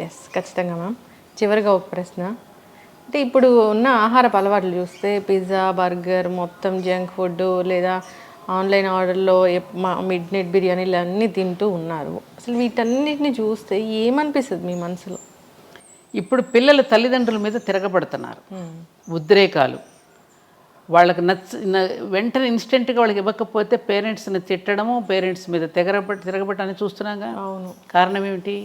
Yes, ఖచ్చితంగా ma'am. చివరిగా ఒక ప్రశ్న, అంటే ఇప్పుడు ఉన్న ఆహారపు అలవాట్లు చూస్తే పిజ్జా, బర్గర్, మొత్తం జంక్ ఫుడ్ లేదా ఆన్లైన్ ఆర్డర్లో మిడ్ నైట్ బిర్యానీలు అన్నీ తింటూ ఉన్నారు. అసలు వీటన్నిటిని చూస్తే ఏమనిపిస్తుంది మీ మనసులో? ఇప్పుడు పిల్లలు తల్లిదండ్రుల మీద తిరగబడుతున్నారు. ఉద్రేకాలు వాళ్ళకి వెంటనే ఇన్స్టెంట్గా వాళ్ళకి ఇవ్వకపోతే పేరెంట్స్ని తిట్టడము, పేరెంట్స్ మీద తిరగబట్టని చూస్తున్నాగా. అవును. కారణం ఏమిటి?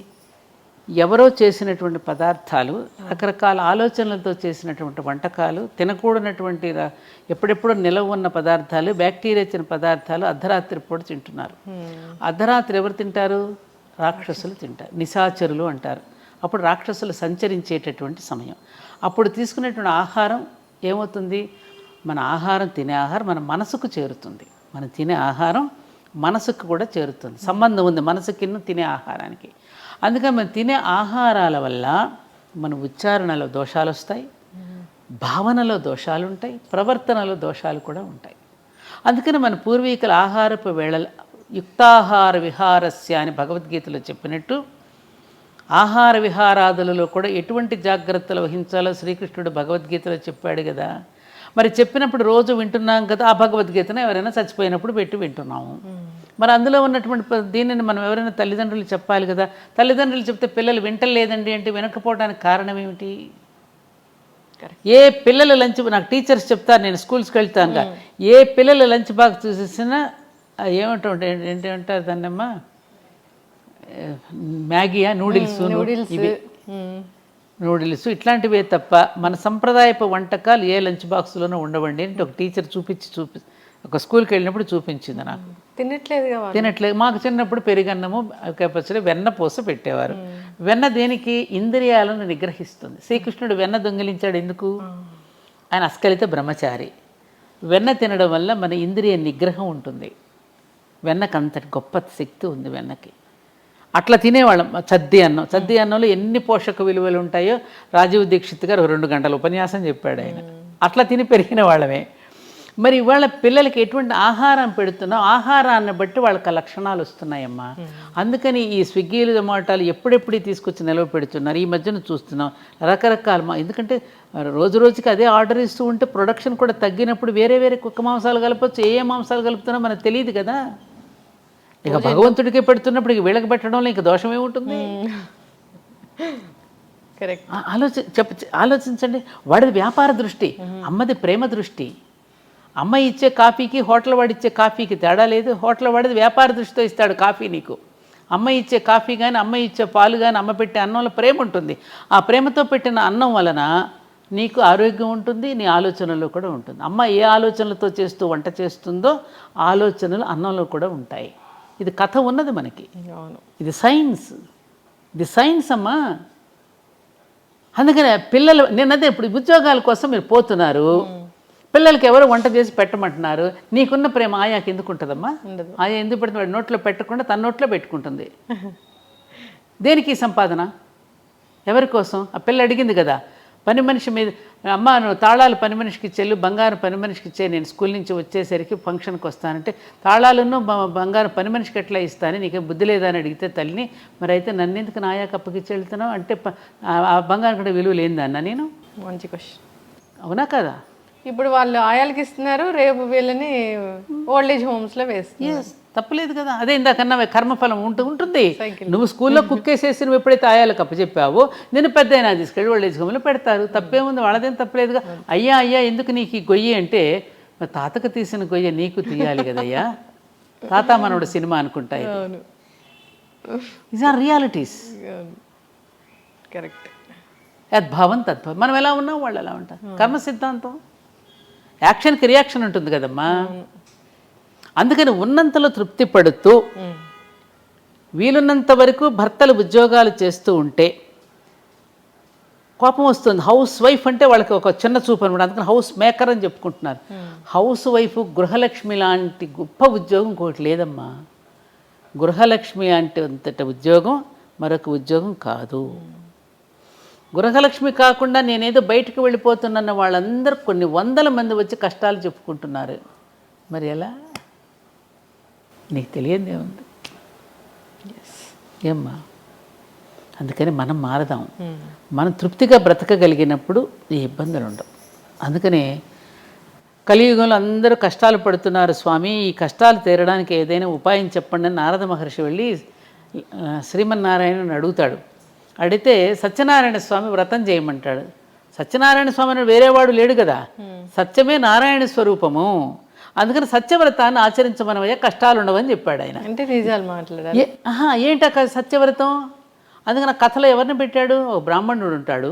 ఎవరో చేసినటువంటి పదార్థాలు, రకరకాల ఆలోచనలతో చేసినటువంటి వంటకాలు, తినకూడనటువంటి ఎప్పుడెప్పుడో నిలవ ఉన్న పదార్థాలు, బ్యాక్టీరియా ఇచ్చిన పదార్థాలు అర్ధరాత్రి పూట తింటున్నారు. అర్ధరాత్రి ఎవరు తింటారు? రాక్షసులు తింటారు, నిశాచరులు అంటారు. అప్పుడు రాక్షసులు సంచరించేటటువంటి సమయం. అప్పుడు తీసుకునేటువంటి ఆహారం ఏమవుతుంది? మన ఆహారం, తినే ఆహారం మన మనసుకు చేరుతుంది. మనం తినే ఆహారం మనసుకు కూడా చేరుతుంది. సంబంధం ఉంది మనసుకిన్ను తినే ఆహారానికి. అందుకని మనం తినే ఆహారాల వల్ల మన ఉచ్చారణలో దోషాలు వస్తాయి, భావనలో దోషాలు ఉంటాయి, ప్రవర్తనలో దోషాలు కూడా ఉంటాయి. అందుకని మన పూర్వీకుల ఆహారపు వేళ యుక్తాహార విహారస్య అని భగవద్గీతలో చెప్పినట్టు ఆహార విహారాదులలో కూడా ఎటువంటి జాగ్రత్తలు వహించాలో శ్రీకృష్ణుడు భగవద్గీతలో చెప్పాడు కదా. మరి చెప్పినప్పుడు రోజు వింటున్నాం కదా. ఆ భగవద్గీతను ఎవరైనా చచ్చిపోయినప్పుడు పెట్టి వింటున్నాము. మరి అందులో ఉన్నటువంటి దీనిని మనం ఎవరైనా తల్లిదండ్రులు చెప్పాలి కదా. తల్లిదండ్రులు చెప్తే పిల్లలు వింటలేదండి అంటే వినకపోవడానికి కారణం ఏమిటి? ఏ పిల్లల లంచ్, నాకు టీచర్స్ చెప్తారు, నేను స్కూల్స్కి వెళ్తాను, ఏ పిల్లల లంచ్ బాక్స్ చూసేసినా ఏంటంటారు దాన్నమ్మా, మ్యాగీయా, నూడిల్స్, ఇవి నూడిల్స్ ఇట్లాంటివే తప్ప మన సంప్రదాయపు వంటకాలు ఏ లంచ్ బాక్స్లోనూ ఉండవండి అంటే ఒక టీచర్ ఒక స్కూల్కి వెళ్ళినప్పుడు చూపించింది నాకు. తినట్లేదు. మాకు చిన్నప్పుడు పెరుగన్నము, పచ్చడి, వెన్న పూస పెట్టేవారు. వెన్న దేనికి? ఇంద్రియాలను నిగ్రహిస్తుంది. శ్రీకృష్ణుడు వెన్న దొంగిలించాడు ఎందుకు? ఆయన అస్కలిత బ్రహ్మచారి. వెన్న తినడం వల్ల మన ఇంద్రియ నిగ్రహం ఉంటుంది. వెన్నకు అంతటి గొప్ప శక్తి ఉంది వెన్నకి. అట్లా తినేవాళ్ళం. చద్ది అన్నంలో ఎన్ని పోషక విలువలు ఉంటాయో రాజీవ్ దీక్షిత్ గారు 2 గంటల ఉపన్యాసం చెప్పాడు ఆయన. అట్లా తిని పెరిగిన వాళ్ళమే. మరి ఇవాళ పిల్లలకి ఎటువంటి ఆహారం పెడుతున్నాం, ఆహారాన్ని బట్టి వాళ్ళకి లక్షణాలు వస్తున్నాయమ్మా. అందుకని ఈ స్విగ్గీలు, జొమాటోలు ఎప్పుడెప్పుడు తీసుకొచ్చి నిలవ పెడుతున్నారు. ఈ మధ్యన చూస్తున్నాం రకరకాల, ఎందుకంటే రోజు రోజుకి అదే ఆర్డర్ ఇస్తూ ఉంటే ప్రొడక్షన్ కూడా తగ్గినప్పుడు వేరే వేరే కుక్క మాంసాలు కలపచ్చు. ఏ మాంసాలు కలుపుతున్నా మనకు తెలియదు కదా. ఇక భగవంతుడికే పెడుతున్నప్పుడు ఇక వీళ్ళకి పెట్టడంలో ఇంక దోషం ఏముంటుంది? ఆలోచించండి. వాడిది వ్యాపార దృష్టి, అమ్మది ప్రేమ దృష్టి. అమ్మ ఇచ్చే కాఫీకి హోటల్ వాడు ఇచ్చే కాఫీకి తేడా లేదు. హోటల్ వాడిది వ్యాపార దృష్టితో ఇస్తాడు కాఫీ నీకు. అమ్మ ఇచ్చే కాఫీ కానీ, అమ్మ ఇచ్చే పాలు కానీ, అమ్మ పెట్టే అన్నంలో ప్రేమ ఉంటుంది. ఆ ప్రేమతో పెట్టిన అన్నం వలన నీకు ఆరోగ్యం ఉంటుంది, నీ ఆలోచనలో కూడా ఉంటుంది. అమ్మ ఏ ఆలోచనలతో చేస్తూ వంట చేస్తుందో ఆలోచనలు అన్నంలో కూడా ఉంటాయి. ఇది కథ ఉన్నది మనకి. ఇది సైన్స్ అమ్మా. అందుకనే పిల్లలు నిన్నదే ఇప్పుడు ఉద్యోగాల కోసం మీరు పోతున్నారు, పిల్లలకి ఎవరు వంట చేసి పెట్టమంటున్నారు. నీకున్న ప్రేమ ఆయాకి ఎందుకు ఉంటుందమ్మా? ఆయా ఎందుకు పెడుతుంది? వాడి నోట్లో పెట్టకుండా తన నోట్లో పెట్టుకుంటుంది. దేనికి సంపాదన? ఎవరి కోసం? ఆ పిల్ల అడిగింది కదా, పని మనిషి మీద, అమ్మ నువ్వు తాళాలు పని మనిషికి ఇచ్చేళ్ళు, బంగారం పని మనిషికి ఇచ్చే, నేను స్కూల్ నుంచి వచ్చేసరికి ఫంక్షన్కి వస్తానంటే తాళాలను బంగారం పని మనిషికి ఎట్లా ఇస్తాను, నీకేం బుద్ధి లేదా అని అడిగితే తల్లిని, మరి అయితే నన్ను ఎందుకు నాయాకి అప్పగిచ్చి వెళ్తున్నావు అంటే ఆ బంగారం కూడా విలువ లేదన్న. నేను మంచి క్వశ్చన్. అవునా కదా? ఇప్పుడు వాళ్ళు ఆయాలకి ఇస్తున్నారు, రేపు వీళ్ళని ఓల్డేజ్ హోమ్స్లో వేస్తున్నారు. తప్పలేదు కదా. అదే ఇందాకన్నా కర్మఫలం ఉంటుంది. నువ్వు స్కూల్లో కుక్కేసేసి నువ్వు ఎప్పుడైతే ఆయాలకు అప్పచెప్పావో నేను పెద్ద అయినా తీసుకెళ్ళి ఓల్డేజ్ హోమ్లో పెడతారు. తప్పేముంది, వాళ్ళదేం తప్పలేదుగా. అయ్యా ఎందుకు నీకు ఈ గొయ్యి అంటే, మరి తాతకు తీసిన గొయ్య నీకు తీయాలి కదయ్యా. తాత మనోడు సినిమా అనుకుంటా. Is are realities. కరెక్ట్. యద్భావం తద్భావం. మనం ఎలా ఉన్నాం వాళ్ళు ఎలా ఉంటారు. కర్మ సిద్ధాంతం. యాక్షన్కి రియాక్షన్ ఉంటుంది కదమ్మా. అందుకని ఉన్నంతలో తృప్తి పడుతూ వీలున్నంత వరకు భర్తలు ఉద్యోగాలు చేస్తూ ఉంటే కోపం వస్తుంది. హౌస్ వైఫ్ అంటే వాళ్ళకి ఒక చిన్న చూపు అనమాట. అందుకని హౌస్ మేకర్ అని చెప్పుకుంటున్నారు. హౌస్ వైఫ్ గృహలక్ష్మి లాంటి గొప్ప ఉద్యోగం ఇంకోటి లేదమ్మా. గృహలక్ష్మి అంటే అంతటి ఉద్యోగం మరొక ఉద్యోగం కాదు. గృహలక్ష్మి కాకుండా నేనేదో బయటకు వెళ్ళిపోతున్న వాళ్ళందరూ కొన్ని వందల మంది వచ్చి కష్టాలు చెప్పుకుంటున్నారు. మరి ఎలా? నీకు తెలియదే ఉంది ఏమ్మా. అందుకని మనం మారదాం. మనం తృప్తిగా బ్రతకగలిగినప్పుడు ఈ ఇబ్బందులు ఉండవు. అందుకనే కలియుగంలో అందరూ కష్టాలు పడుతున్నారు స్వామి, ఈ కష్టాలు తీరడానికి ఏదైనా ఉపాయం చెప్పండి అని నారద మహర్షి వెళ్ళి శ్రీమన్నారాయణని అడుగుతాడు. అడిగితే సత్యనారాయణ స్వామి వ్రతం చేయమంటాడు. సత్యనారాయణ స్వామి అని వేరేవాడు లేడు కదా, సత్యమే నారాయణ స్వరూపము. అందుకని సత్యవ్రతాన్ని ఆచరించమనవయ్యా, కష్టాలు ఉండవని చెప్పాడు ఆయన. అంటే నిజాలు మాట్లాడాలి. ఏంట సత్యవ్రతం? అందుకని కథలో ఎవరిని పెట్టాడు? ఒక బ్రాహ్మణుడు ఉంటాడు,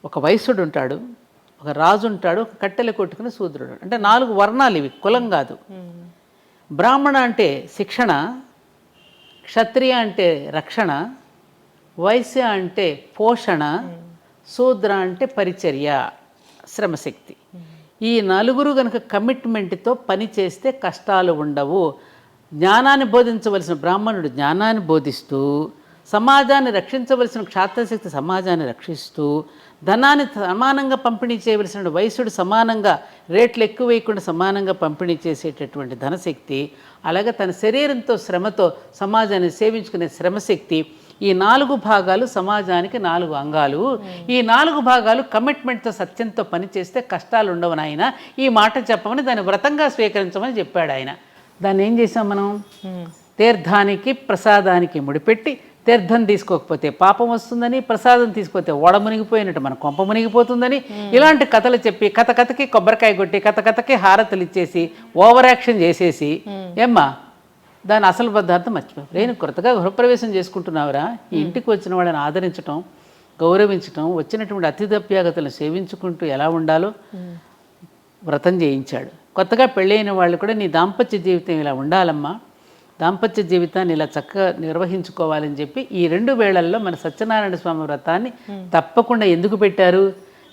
ఒక వైశ్యుడు ఉంటాడు, ఒక రాజు ఉంటాడు, ఒక కట్టెలు కొట్టుకుని శూద్రుడు. అంటే 4 వర్ణాలు ఇవి, కులం కాదు. బ్రాహ్మణ అంటే శిక్షణ, క్షత్రియ అంటే రక్షణ, వైశ్య అంటే పోషణ, శూద్ర అంటే పరిచర్య, శ్రమశక్తి. ఈ 4 కనుక కమిట్మెంట్తో పని చేస్తే కష్టాలు ఉండవు. జ్ఞానాన్ని బోధించవలసిన బ్రాహ్మణుడు జ్ఞానాన్ని బోధిస్తూ, సమాజాన్ని రక్షించవలసిన క్షాత్రశక్తి సమాజాన్ని రక్షిస్తూ, ధనాన్ని సమానంగా పంపిణీ చేయవలసిన వైశ్యుడు సమానంగా రేట్లు ఎక్కువ వేయకుండా సమానంగా పంపిణీ చేసేటటువంటి ధనశక్తి, అలాగే తన శరీరంతో శ్రమతో సమాజాన్ని సేవించుకునే శ్రమశక్తి. ఈ 4 భాగాలు సమాజానికి 4 అంగాలు. ఈ 4 భాగాలు కమిట్మెంట్తో సత్యంతో పనిచేస్తే కష్టాలు ఉండవు నాయన, ఈ మాట చెప్పమని దాన్ని వ్రతంగా స్వీకరించమని చెప్పాడు ఆయన. దాన్ని ఏం చేసాం మనం? తీర్థానికి ప్రసాదానికి ముడిపెట్టి, తీర్థం తీసుకోకపోతే పాపం వస్తుందని, ప్రసాదం తీసుకోకపోతే ఓడ మునిగిపోయినట్టు మన కొంప మునిగిపోతుందని, ఇలాంటి కథలు చెప్పి కథకి కొబ్బరికాయ కొట్టి కథకి హారతలు ఇచ్చేసి ఓవర్ యాక్షన్ చేసేసి, ఏమ్మా దాని అసలు పదార్థం మర్చిపోయి నేను కొత్తగా గృహప్రవేశం చేసుకుంటున్నావురా, ఈ ఇంటికి వచ్చిన వాళ్ళని ఆదరించటం, గౌరవించటం, వచ్చినటువంటి అతిథ్యాగతులను సేవించుకుంటూ ఎలా ఉండాలో వ్రతం చేయించాడు. కొత్తగా పెళ్ళైన వాళ్ళు కూడా నీ దాంపత్య జీవితం ఇలా ఉండాలమ్మా, దాంపత్య జీవితాన్ని ఇలా చక్కగా నిర్వహించుకోవాలని చెప్పి ఈ 2 వేళల్లో మన సత్యనారాయణ స్వామి వ్రతాన్ని తప్పకుండా ఎందుకు పెట్టారు?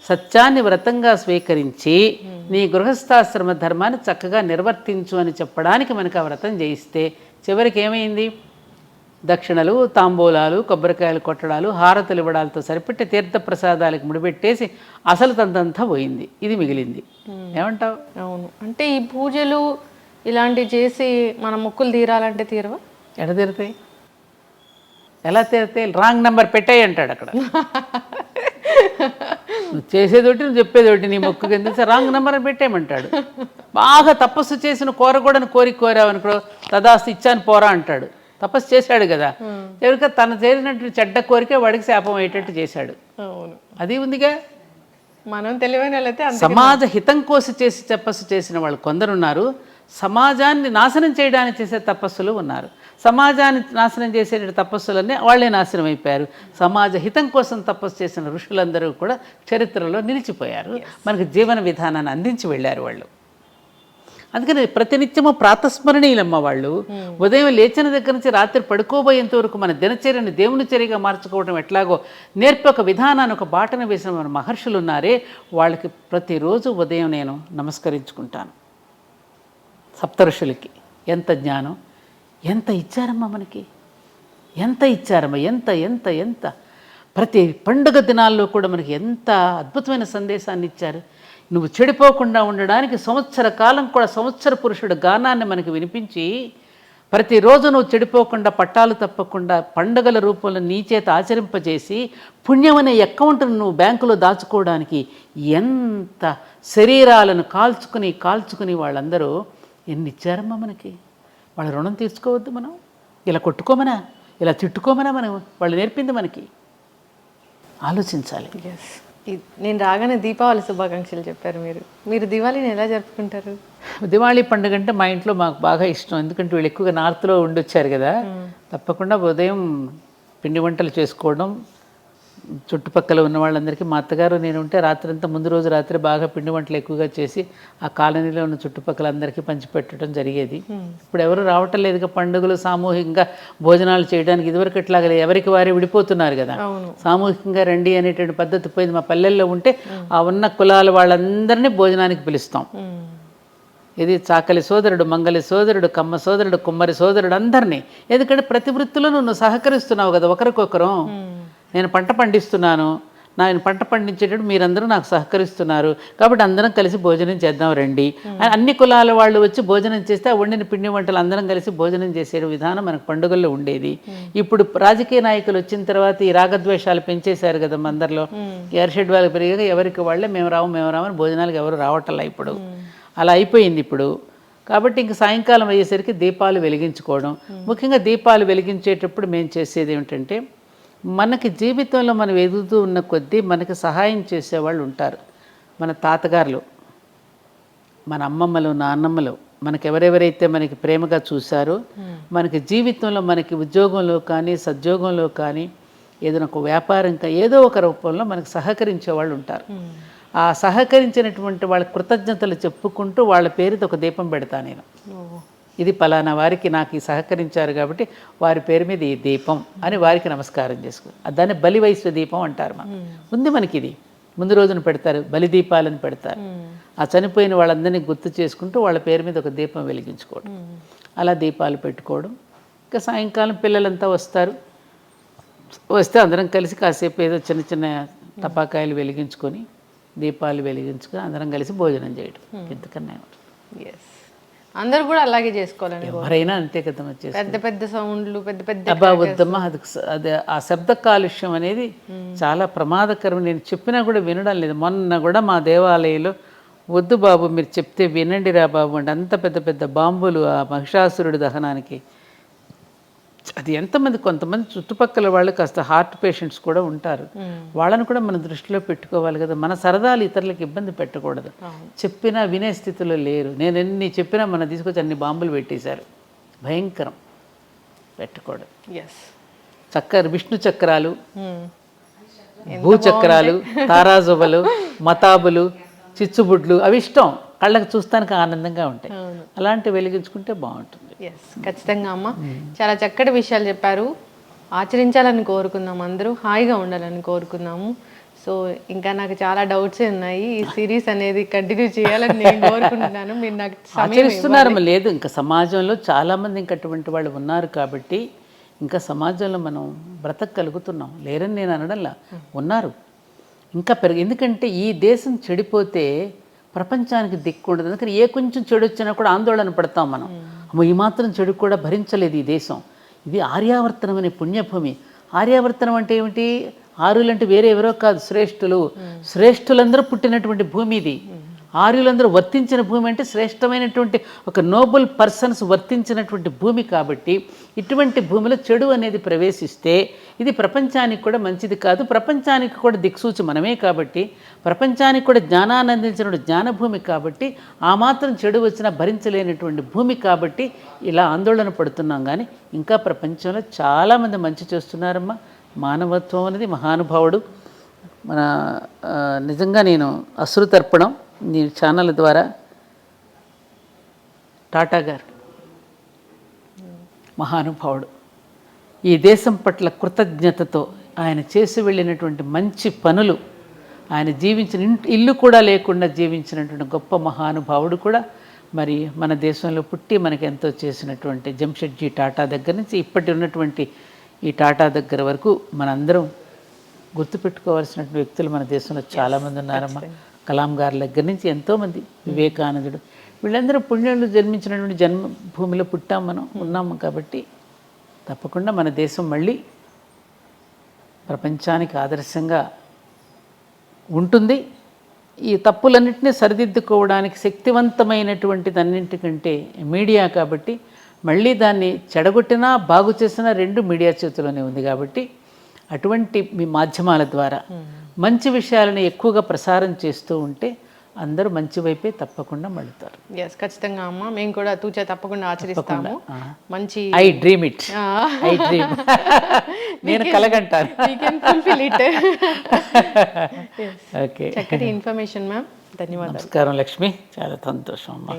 సత్యాన్ని వ్రతంగా స్వీకరించి నీ గృహస్థాశ్రమ ధర్మాన్ని చక్కగా నిర్వర్తించు అని చెప్పడానికి మనకు ఆ వ్రతం చేయిస్తే చివరికి ఏమైంది? దక్షిణలు, తాంబూలాలు, కొబ్బరికాయలు కొట్టడాలు, హారతులు ఇవ్వడాలతో సరిపెట్టి తీర్థప్రసాదాలకు ముడిపెట్టేసి అసలు తంతంతా పోయింది, ఇది మిగిలింది. ఏమంటావు? అవును. అంటే ఈ పూజలు ఇలాంటివి చేసి మన మొక్కులు తీరాలంటే తీరవా? ఎడ తీరుతాయి? ఎలా తీరుతాయి? రాంగ్ నెంబర్ పెట్టాయి అంటాడు అక్కడ. నువ్వు చేసేదోటి, నువ్వు చెప్పేదోటి, నీ మొక్కు కింద రాంగ్ నెంబర్ పెట్టేయమంటాడు. బాగా తపస్సు చేసిన కోరకూడని కోరావనుకో, తదాస్తు ఇచ్చాను పోరా అంటాడు. తపస్సు చేశాడు కదా, ఎవరిక తన చేసినట్టు చెడ్డ కోరిక వాడికి శాపం అయ్యేటట్టు చేశాడు. అది ఉందిగా. మనం తెలివైన వాళ్ళైతే సమాజ హితం కోసం చేసి తపస్సు చేసిన వాళ్ళు కొందరున్నారు, సమాజాన్ని నాశనం చేయడానికి చేసే తపస్సులు ఉన్నారు. సమాజాన్ని నాశనం చేసే తపస్సులన్నీ వాళ్ళే నాశనం అయిపోయారు. సమాజ హితం కోసం తపస్సు చేసిన ఋషులందరూ కూడా చరిత్రలో నిలిచిపోయారు, మనకు జీవన విధానాన్ని అందించి వెళ్ళారు వాళ్ళు. అందుకని ప్రతినిత్యము ప్రాతస్మరణీయులమ్మ వాళ్ళు. ఉదయం లేచిన దగ్గర నుంచి రాత్రి పడుకోబోయేంత వరకు మన దినచర్యని దేవుని చర్యగా మార్చుకోవడం ఎట్లాగో నేర్పి ఒక విధానాన్ని, ఒక బాటను వేసిన మన మహర్షులు ఉన్నారే, వాళ్ళకి ప్రతిరోజు ఉదయం నేను నమస్కరించుకుంటాను. సప్తఋషులకి ఎంత జ్ఞానం, ఎంత ఇచ్చారమ్మా మనకి, ఎంత ఇచ్చారమ్మా, ఎంత ఎంత ఎంత ప్రతి పండుగ దినాల్లో కూడా మనకి ఎంత అద్భుతమైన సందేశాన్ని ఇచ్చారు. నువ్వు చెడిపోకుండా ఉండడానికి సంవత్సర కాలం కూడా సంవత్సర పురుషుడు గానాన్ని మనకి వినిపించి, ప్రతిరోజు నువ్వు చెడిపోకుండా పట్టాలు తప్పకుండా పండుగల రూపంలో నీ చేత ఆచరింపజేసి పుణ్యం అనే అకౌంట్ను నువ్వు బ్యాంకులో దాచుకోవడానికి ఎంత శరీరాలను కాల్చుకుని వాళ్ళందరూ ఎన్ని ఇచ్చారమ్మా మనకి. వాళ్ళ రుణం తీర్చుకోవద్దు మనం? ఇలా కొట్టుకోమనా, ఇలా తిట్టుకోమనా మనం? వాళ్ళు నేర్పింది మనకి. ఆలోచించాలి. నేను రాగానే దీపావళి శుభాకాంక్షలు చెప్పారు మీరు దివాళీని ఎలా జరుపుకుంటారు? దివాళీ పండుగ అంటే మా ఇంట్లో మాకు బాగా ఇష్టం. ఎందుకంటే వీళ్ళు ఎక్కువగా నార్త్లో ఉండొచ్చారు కదా, తప్పకుండా ఉదయం పిండి వంటలు చేసుకోవడం, చుట్టుపక్కల ఉన్న వాళ్ళందరికీ, మా అత్తగారు నేను ఉంటే రాత్రంతా ముందు రోజు రాత్రి బాగా పిండి వంటలు ఎక్కువగా చేసి ఆ కాలనీలో ఉన్న చుట్టుపక్కల అందరికీ పంచిపెట్టడం జరిగేది. ఇప్పుడు ఎవరు రావటం లేదుగా పండుగలు సామూహికంగా భోజనాలు చేయడానికి. ఇదివరకు ఎట్లాగ ఎవరికి వారే విడిపోతున్నారు కదా, సామూహికంగా రండి అనేటువంటి పద్ధతి పోయింది. మా పల్లెల్లో ఉంటే ఆ ఉన్న కులాల వాళ్ళందరినీ భోజనానికి పిలుస్తాం. ఇది చాకలి సోదరుడు, మంగలి సోదరుడు, కమ్మ సోదరుడు, కుమ్మరి సోదరుడు, అందరినీ. ఎందుకంటే ప్రతి వృత్తిలో నువ్వు సహకరిస్తున్నావు కదా ఒకరికొకరు. నేను పంట పండిస్తున్నాను, నేను పంట పండించేటప్పుడు మీరందరూ నాకు సహకరిస్తున్నారు కాబట్టి అందరం కలిసి భోజనం చేద్దాం రండి అని అన్ని కులాల వాళ్ళు వచ్చి భోజనం చేస్తే ఆ వండిన పిండి వంటలు అందరం కలిసి భోజనం చేసే విధానం మనకు పండుగల్లో ఉండేది. ఇప్పుడు రాజకీయ నాయకులు వచ్చిన తర్వాత ఈ రాగద్వేషాలు పెంచేశారు కదా అందరిలో. ఎర్షెడ్ వాళ్ళకి పెరిగాక ఎవరికి వాళ్ళే మేము రామని భోజనాలకు ఎవరు రావట్లా ఇప్పుడు. అలా అయిపోయింది ఇప్పుడు. కాబట్టి ఇంక సాయంకాలం అయ్యేసరికి దీపాలు వెలిగించుకోవడం. ముఖ్యంగా దీపాలు వెలిగించేటప్పుడు మేము చేసేది ఏమిటంటే, మనకి జీవితంలో మనం ఎదుగుతూ ఉన్న కొద్దీ మనకి సహాయం చేసేవాళ్ళు ఉంటారు. మన తాతగారులు, మన అమ్మమ్మలు, నాన్నమ్మలు, మనకి ఎవరెవరైతే మనకి ప్రేమగా చూశారో, మనకి జీవితంలో మనకి ఉద్యోగంలో కానీ సద్యోగంలో కానీ ఏదైనా ఒక వ్యాపారం ఏదో ఒక రూపంలో మనకు సహకరించే వాళ్ళు ఉంటారు. ఆ సహకరించినటువంటి వాళ్ళ కృతజ్ఞతలు చెప్పుకుంటూ వాళ్ళ పేరుతో ఒక దీపం పెడతా నేను. ఇది పలానా వారికి నాకు ఈ సహకరించారు కాబట్టి వారి పేరు మీద ఈ దీపం అని వారికి నమస్కారం చేసుకో. దాన్ని బలివైశ్వ దీపం అంటారు. ఉంది మనకి ఇది. ముందు రోజున పెడతారు, బలి దీపాలను పెడతారు. ఆ చనిపోయిన వాళ్ళందరినీ గుర్తు చేసుకుంటూ వాళ్ళ పేరు మీద ఒక దీపం వెలిగించుకోవడం, అలా దీపాలు పెట్టుకోవడం. ఇంకా సాయంకాలం పిల్లలంతా వస్తే అందరం కలిసి కాసేపు ఏదో చిన్న చిన్న టపాకాయలు వెలిగించుకొని దీపాలు వెలిగించుకొని అందరం కలిసి భోజనం చేయడం. ఎందుకన్నా అందరూ కూడా అలాగే చేసుకోవాలని ఎవరైనా అంతే కదా. పెద్ద పెద్ద సౌండ్లు, పెద్ద పెద్ద అబ్బా వద్దమ్మా, అది ఆ శబ్ద కాలుష్యం అనేది చాలా ప్రమాదకరం. నేను చెప్పినా కూడా వినడం లేదు. మొన్న కూడా మా దేవాలయంలో వద్దు బాబు మీరు చెప్తే వినండి రా బాబు అంటే అంత పెద్ద పెద్ద బాంబులు ఆ మహిషాసురుడి దహనానికి. అది ఎంతమంది, కొంతమంది చుట్టుపక్కల వాళ్ళు కాస్త హార్ట్ పేషెంట్స్ కూడా ఉంటారు. వాళ్ళని కూడా మనం దృష్టిలో పెట్టుకోవాలి కదా. మన సరదాలు ఇతరులకు ఇబ్బంది పెట్టకూడదు. చెప్పినా వినే స్థితిలో లేరు. నేను ఎన్ని చెప్పినా మన తీసుకొచ్చి అన్ని బాంబులు పెట్టేశారు. భయంకరం, పెట్టకూడదు. విష్ణు చక్రాలు, భూచక్రాలు, తారాజువలు, మతాబులు, చిచ్చుబుడ్లు అవి ఇష్టం, కళ్ళకు చూస్తానికి ఆనందంగా ఉంటాయి. అలాంటివి వెలిగించుకుంటే బాగుంటుంది. ఖచ్చితంగా అమ్మ, చాలా చక్కటి విషయాలు చెప్పారు. ఆచరించాలని కోరుకుందాం, అందరూ హాయిగా ఉండాలని కోరుకుందాము. సో ఇంకా నాకు చాలా డౌట్స్ ఉన్నాయి. ఈ సిరీస్ అనేది కంటిన్యూ చేయాలని నేను కోరుకుంటున్నాను. మీరు నాకు ఆచరిస్తున్నారు లేదు, ఇంకా సమాజంలో చాలామంది ఇంకా అటువంటి వాళ్ళు ఉన్నారు కాబట్టి ఇంకా సమాజంలో మనం బ్రతకగలుగుతున్నాం. లేరని నేను అనడంలా, ఉన్నారు ఇంకా ఎందుకంటే ఈ దేశం చెడిపోతే ప్రపంచానికి దిక్కు ఉండదు. అందుకని ఏ కొంచెం చెడు వచ్చినా కూడా ఆందోళన పడతాం మనం. ఈ మాత్రం చెడు కూడా భరించలేదు ఈ దేశం. ఇది ఆర్యావర్తనం అనే పుణ్యభూమి. ఆర్యావర్తనం అంటే ఏమిటి? ఆర్యులంటే వేరే ఎవరో కాదు, శ్రేష్ఠులందరూ పుట్టినటువంటి భూమి ఇది. ఆర్యులందరూ వర్తించిన భూమి అంటే శ్రేష్టమైనటువంటి ఒక నోబుల్ పర్సన్స్ వర్తించినటువంటి భూమి. కాబట్టి ఇటువంటి భూమిలో చెడు అనేది ప్రవేశిస్తే ఇది ప్రపంచానికి కూడా మంచిది కాదు. ప్రపంచానికి కూడా దిక్సూచి మనమే కాబట్టి, ప్రపంచానికి కూడా జ్ఞానాన్ని అందించిన జ్ఞానభూమి కాబట్టి, ఆ మాత్రం చెడు వచ్చినా భరించలేనటువంటి భూమి కాబట్టి ఇలా ఆందోళన పడుతున్నాం. కానీ ఇంకా ప్రపంచంలో చాలామంది మంచి చేస్తున్నారమ్మా. మానవత్వం అనేది మహానుభావుడు. మన నిజంగా నేను అశ్రుతర్పణం నీ ఛానల్ ద్వారా టాటా గారు మహానుభావుడు. ఈ దేశం పట్ల కృతజ్ఞతతో ఆయన చేసి వెళ్ళినటువంటి మంచి పనులు, ఆయన జీవించిన ఇల్లు కూడా లేకుండా జీవించినటువంటి గొప్ప మహానుభావుడు కూడా మరి మన దేశంలో పుట్టి మనకి ఎంతో చేసినటువంటి జంషెడ్జీ టాటా దగ్గర నుంచి ఇప్పటి ఉన్నటువంటి ఈ టాటా దగ్గర వరకు మనందరం గుర్తుపెట్టుకోవాల్సినటువంటి వ్యక్తులు మన దేశంలో చాలామంది ఉన్నారమ్మా. కలాం గారి దగ్గర నుంచి ఎంతోమంది, వివేకానందుడు, వీళ్ళందరూ పుణ్యులు జన్మించినటువంటి జన్మభూమిలో పుట్టాం, మనం ఉన్నాము. కాబట్టి తప్పకుండా మన దేశం మళ్ళీ ప్రపంచానికి ఆదర్శంగా ఉంటుంది. ఈ తప్పులన్నింటినీ సరిదిద్దుకోవడానికి శక్తివంతమైనటువంటిది అన్నింటికంటే మీడియా. కాబట్టి మళ్ళీ దాన్ని చెడగొట్టినా బాగు చేసినా రెండు మీడియా చేతిలోనే ఉంది. కాబట్టి అటువంటి మీ మాధ్యమాల ద్వారా మంచి విషయాలను ఎక్కువగా ప్రసారం చేస్తూ ఉంటే అందరూ మంచి వైపే తప్పకుండా మళ్ళుతారు. ఖచ్చితంగా అమ్మ, మేము కూడా తూచా తప్పకుండా ఆచరిస్తాము. మంచి I dream it, I dream, నేను కలగంటాను. ఓకే, చక్కటి ఇన్ఫర్మేషన్ మ్యామ్. ధన్యవాదాలు. నమస్కారం లక్ష్మి, చాలా సంతోషం అమ్మా.